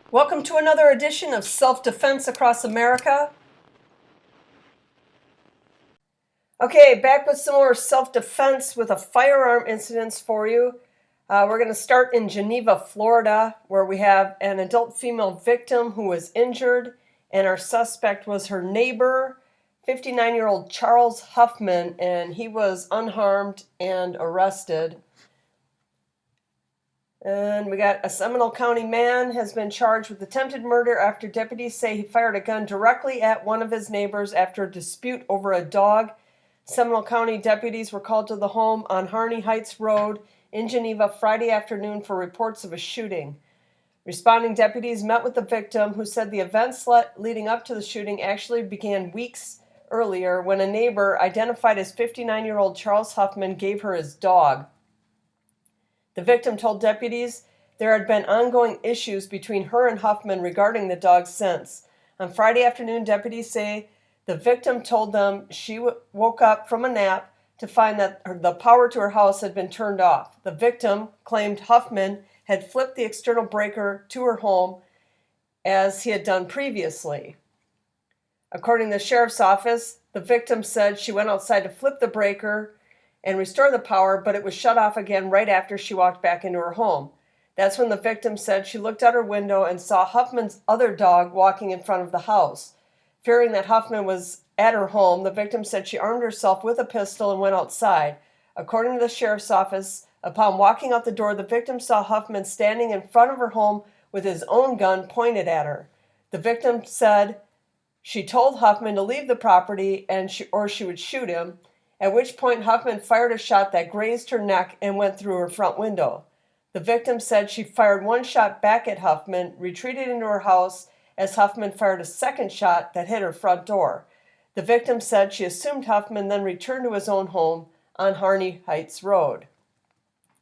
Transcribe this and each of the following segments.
Welcome to another edition of Self-Defense Across America. Okay, back with some more self-defense with a firearm incidents for you. We're going to start in Geneva, Florida, where we have an adult female victim who was injured, and our suspect was her neighbor, 59-year-old Charles Huffman, and he was unharmed and arrested. And we got a Seminole County man has been charged with attempted murder after deputies say he fired a gun directly at one of his neighbors after a dispute over a dog. Seminole County deputies were called to the home on Harney Heights Road in Geneva Friday afternoon for reports of a shooting. Responding deputies met with the victim, who said the events leading up to the shooting actually began weeks earlier when a neighbor, identified as 59-year-old Charles Huffman, gave her his dog. The victim told deputies there had been ongoing issues between her and Huffman regarding the dog since. On Friday afternoon, deputies say the victim told them she woke up from a nap to find that the power to her house had been turned off. The victim claimed Huffman had flipped the external breaker to her home as he had done previously. According to the sheriff's office, the victim said she went outside to flip the breaker and restore the power, but it was shut off again right after she walked back into her home. That's when the victim said she looked out her window and saw Huffman's other dog walking in front of the house. Fearing that Huffman was at her home, the victim said she armed herself with a pistol and went outside. According to the sheriff's office, upon walking out the door, the victim saw Huffman standing in front of her home with his own gun pointed at her. The victim said she told Huffman to leave the property or she would shoot him, at which point Huffman fired a shot that grazed her neck and went through her front window. The victim said she fired one shot back at Huffman, retreated into her house as Huffman fired a second shot that hit her front door. The victim said she assumed Huffman then returned to his own home on Harney Heights Road.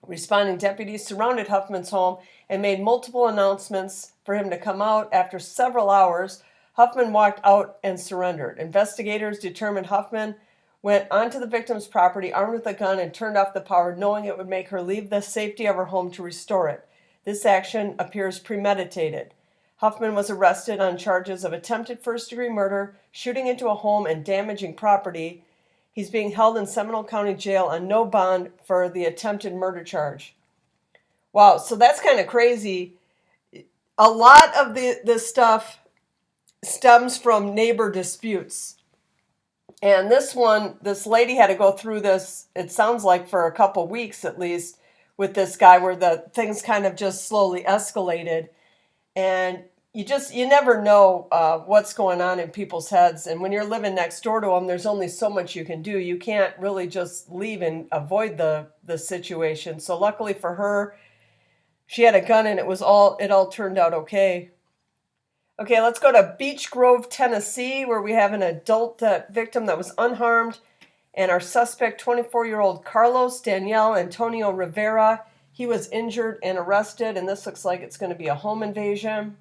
Responding deputies surrounded Huffman's home and made multiple announcements for him to come out. After several hours, Huffman walked out and surrendered. Investigators determined Huffman went onto the victim's property armed with a gun and turned off the power, knowing it would make her leave the safety of her home to restore it. This action appears premeditated. Huffman was arrested on charges of attempted first-degree murder, shooting into a home, and damaging property. He's being held in Seminole County Jail on no bond for the attempted murder charge. Wow, so that's kind of crazy. A lot of this stuff stems from neighbor disputes. And this lady had to go through this, it sounds like for a couple weeks at least, with this guy where the things kind of just slowly escalated. And you never know what's going on in people's heads. And when you're living next door to them, there's only so much you can do. You can't really just leave and avoid the situation. So luckily for her, she had a gun and it all turned out okay. Okay, let's go to Beechgrove, Tennessee, where we have an adult victim that was unharmed, and our suspect, 24-year-old Carlos Daniel Antonio Rivera, he was injured and arrested, and this looks like it's going to be a home invasion.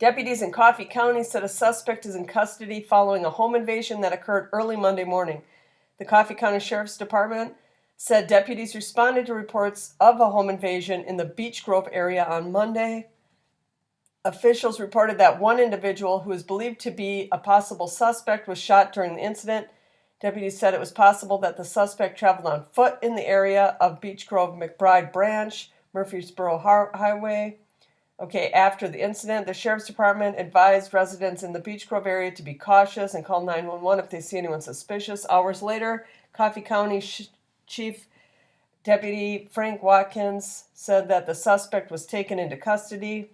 Deputies in Coffee County said a suspect is in custody following a home invasion that occurred early Monday morning. The Coffee County Sheriff's Department said deputies responded to reports of a home invasion in the Beechgrove area on Monday. Officials reported that one individual who is believed to be a possible suspect was shot during the incident. Deputies said it was possible that the suspect traveled on foot in the area of Beechgrove McBride Branch, Murfreesboro Highway. Okay, after the incident, the Sheriff's Department advised residents in the Beechgrove area to be cautious and call 911 if they see anyone suspicious. Hours later, Coffee County Chief Deputy Frank Watkins said that the suspect was taken into custody.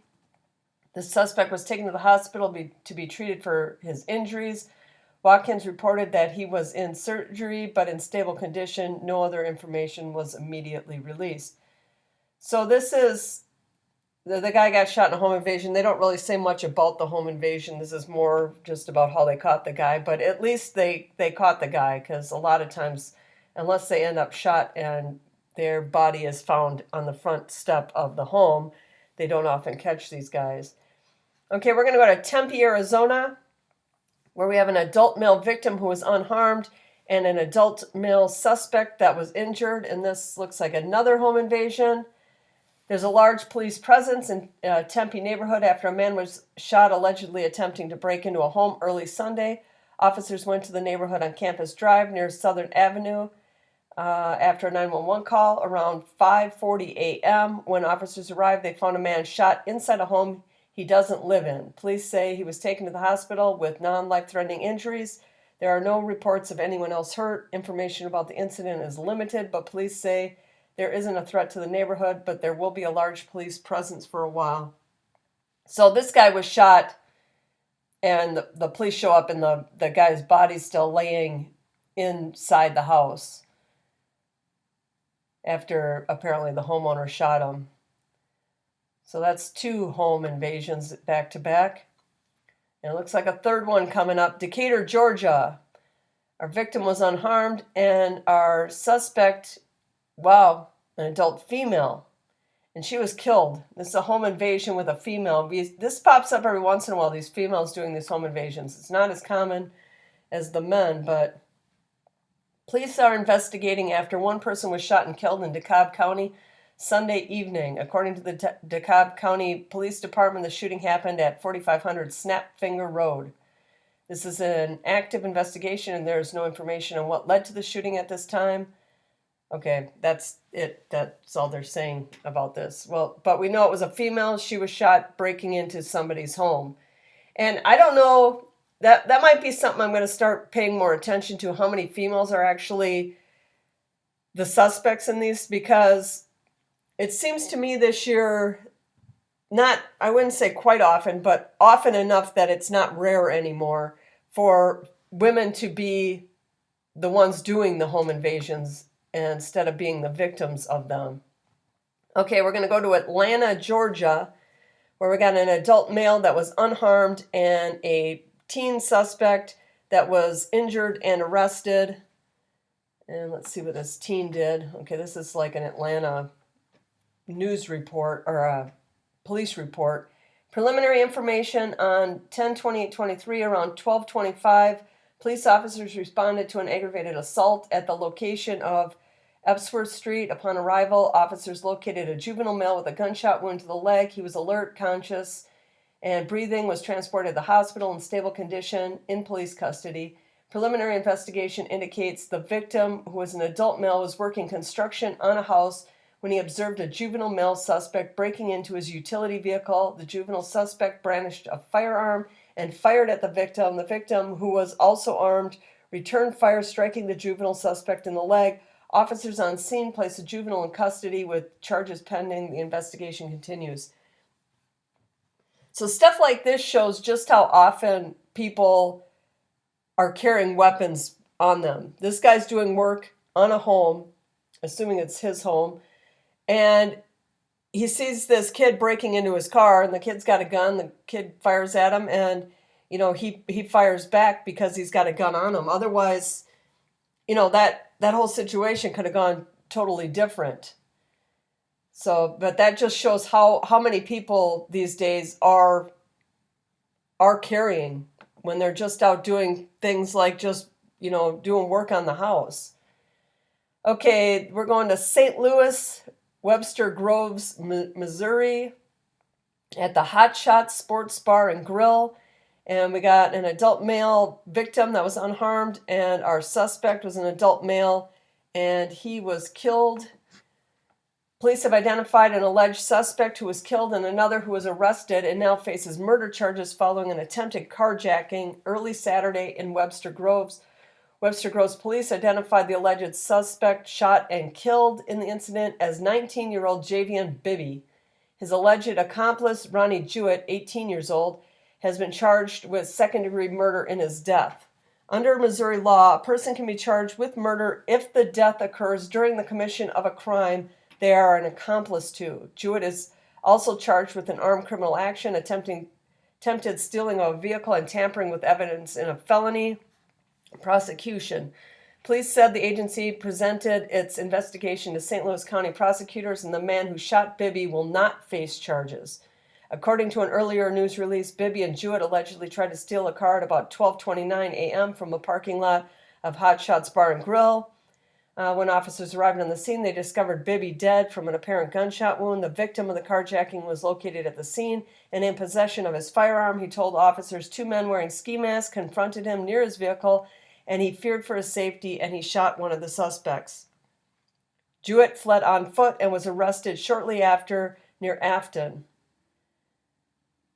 The suspect was taken to the hospital to be treated for his injuries. Watkins reported that he was in surgery but in stable condition. No other information was immediately released. So this is, the guy got shot in a home invasion. They don't really say much about the home invasion. This is more just about how they caught the guy. But at least they caught the guy, because a lot of times, unless they end up shot and their body is found on the front step of the home, they don't often catch these guys. Okay, we're going to go to Tempe, Arizona, where we have an adult male victim who was unharmed and an adult male suspect that was injured. And this looks like another home invasion. There's a large police presence in Tempe neighborhood after a man was shot allegedly attempting to break into a home early Sunday. Officers went to the neighborhood on Campus Drive near Southern Avenue after a 911 call around 5:40 a.m. When officers arrived, they found a man shot inside a home he doesn't live in. Police say he was taken to the hospital with non-life-threatening injuries. There are no reports of anyone else hurt. Information about the incident is limited, but police say there isn't a threat to the neighborhood, but there will be a large police presence for a while. So this guy was shot, and the police show up, and the guy's body's still laying inside the house after apparently the homeowner shot him. So that's 2 home invasions back to back. And it looks like a third one coming up. Decatur, Georgia. Our victim was unharmed, and our suspect, an adult female. And she was killed. This is a home invasion with a female. This pops up every once in a while, these females doing these home invasions. It's not as common as the men, but police are investigating after one person was shot and killed in DeKalb County Sunday evening. According to the DeKalb County Police Department, the shooting happened at 4500 Snapfinger Road. This is an active investigation, and there is no information on what led to the shooting at this time. Okay, that's it. That's all they're saying about this. Well, but we know it was a female. She was shot breaking into somebody's home. And I don't know, that might be something I'm going to start paying more attention to, how many females are actually the suspects in these, because it seems to me this year, I wouldn't say quite often, but often enough that it's not rare anymore for women to be the ones doing the home invasions instead of being the victims of them. Okay, we're going to go to Atlanta, Georgia, where we got an adult male that was unharmed and a teen suspect that was injured and arrested. And let's see what this teen did. Okay, this is like an Atlanta news report or a police report. Preliminary information on 10/28/23 around 12:25. Police officers responded to an aggravated assault at the location of Epsworth Street. Upon arrival, officers located a juvenile male with a gunshot wound to the leg. He was alert, conscious, and breathing, was transported to the hospital in stable condition in police custody. Preliminary investigation indicates the victim, who was an adult male, was working construction on a house when he observed a juvenile male suspect breaking into his utility vehicle. The juvenile suspect brandished a firearm and fired at the victim. The victim, who was also armed, returned fire, striking the juvenile suspect in the leg. Officers on scene placed the juvenile in custody with charges pending. The investigation continues. So stuff like this shows just how often people are carrying weapons on them. This guy's doing work on a home, assuming it's his home, and he sees this kid breaking into his car, and the kid's got a gun. The kid fires at him, and he fires back because he's got a gun on him. Otherwise, that whole situation could have gone totally different. So, but that just shows how many people these days are carrying when they're just out doing things like just, doing work on the house. Okay, we're going to St. Louis, Webster Groves, Missouri, at the HotShots Sports Bar and Grill. And we got an adult male victim that was unharmed, and our suspect was an adult male, and he was killed. Police have identified an alleged suspect who was killed and another who was arrested and now faces murder charges following an attempted carjacking early Saturday in Webster Groves. Webster Groves police identified the alleged suspect shot and killed in the incident as 19-year-old Javion Bibby. His alleged accomplice, Ronnie Jewett, 18 years old, has been charged with second-degree murder in his death. Under Missouri law, a person can be charged with murder if the death occurs during the commission of a crime they are an accomplice to. Jewett is also charged with an armed criminal action, attempted stealing of a vehicle, and tampering with evidence in a felony prosecution. Police said the agency presented its investigation to St. Louis County prosecutors, and the man who shot Bibby will not face charges. According to an earlier news release, Bibby and Jewett allegedly tried to steal a car at about 12:29 a.m. from a parking lot of HotShots Bar and Grill. When officers arrived on the scene, they discovered Bibby dead from an apparent gunshot wound. The victim of the carjacking was located at the scene and in possession of his firearm. He told officers 2 men wearing ski masks confronted him near his vehicle, and he feared for his safety, and he shot one of the suspects. Jewett fled on foot and was arrested shortly after near Afton.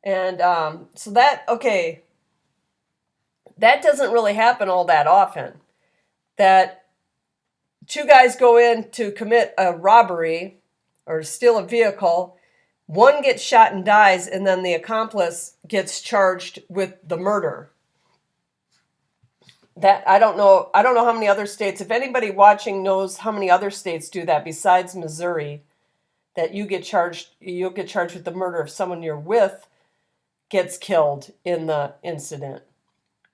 And so that doesn't really happen all that often. That 2 guys go in to commit a robbery or steal a vehicle. One gets shot and dies, and then the accomplice gets charged with the murder. That I don't know how many other states. If anybody watching knows how many other states do that besides Missouri, that you'll get charged with the murder if someone you're with gets killed in the incident.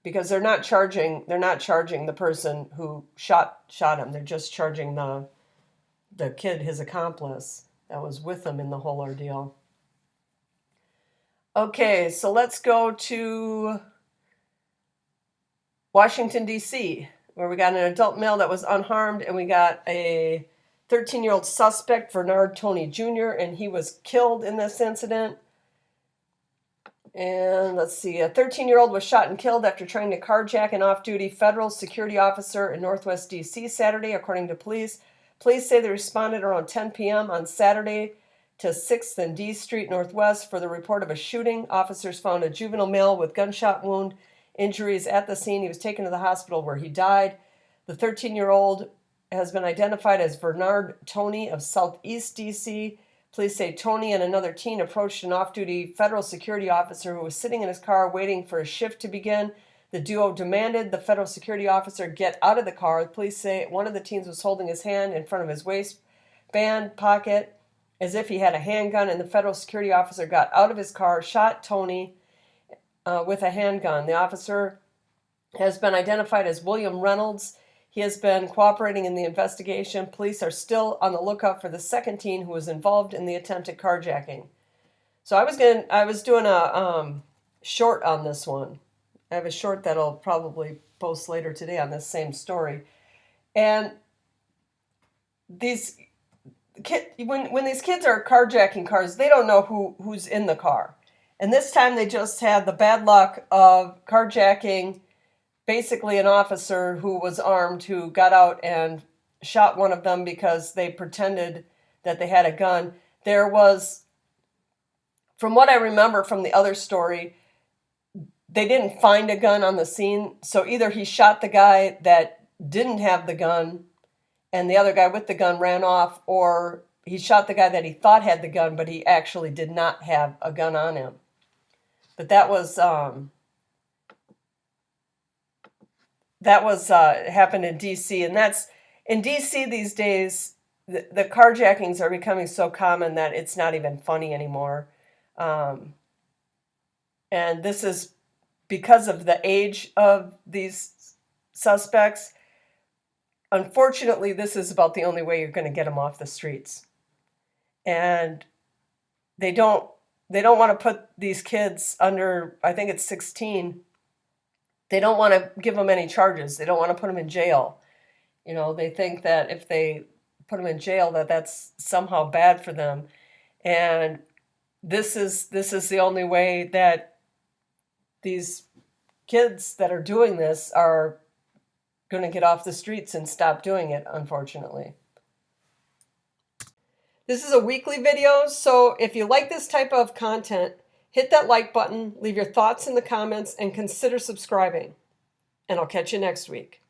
Because they're not charging the person who shot him. They're just charging the kid, his accomplice, that was with him in the whole ordeal. Okay, so let's go to Washington, D.C., where we got an adult male that was unharmed, and we got a 13-year-old suspect, Vernard Toney Jr., and he was killed in this incident. And let's see, a 13-year-old was shot and killed after trying to carjack an off-duty federal security officer in Northwest D.C. Saturday, according to police. Police say they responded around 10 p.m. on Saturday to 6th and D Street Northwest for the report of a shooting. Officers found a juvenile male with gunshot wound injuries at the scene. He was taken to the hospital where he died. The 13-year-old has been identified as Bernard Toney of Southeast D.C. Police say Toney and another teen approached an off-duty federal security officer who was sitting in his car waiting for his shift to begin. The duo demanded the federal security officer get out of the car. The police say one of the teens was holding his hand in front of his waistband pocket as if he had a handgun, and the federal security officer got out of his car, shot Toney with a handgun. The officer has been identified as William Reynolds. He has been cooperating in the investigation. Police are still on the lookout for the second teen who was involved in the attempted carjacking. So I was doing a short on this one. I have a short that I'll probably post later today on this same story. And when these kids are carjacking cars, they don't know who's in the car. And this time they just had the bad luck of carjacking basically an officer who was armed, who got out and shot one of them because they pretended that they had a gun. There was, from what I remember from the other story, they didn't find a gun on the scene. So either he shot the guy that didn't have the gun and the other guy with the gun ran off, or he shot the guy that he thought had the gun, but he actually did not have a gun on him. But that was happened in D.C., and that's in D.C. these days. The carjackings are becoming so common that it's not even funny anymore, and this is because of the age of these suspects. Unfortunately, this is about the only way you're going to get them off the streets, and they don't want to put these kids under, I think it's 16. They don't want to give them any charges. They don't want to put them in jail. You know, they think that if they put them in jail, that's somehow bad for them. And this is the only way that these kids that are doing this are going to get off the streets and stop doing it, unfortunately. This is a weekly video, so if you like this type of content, hit that like button, leave your thoughts in the comments, and consider subscribing. And I'll catch you next week.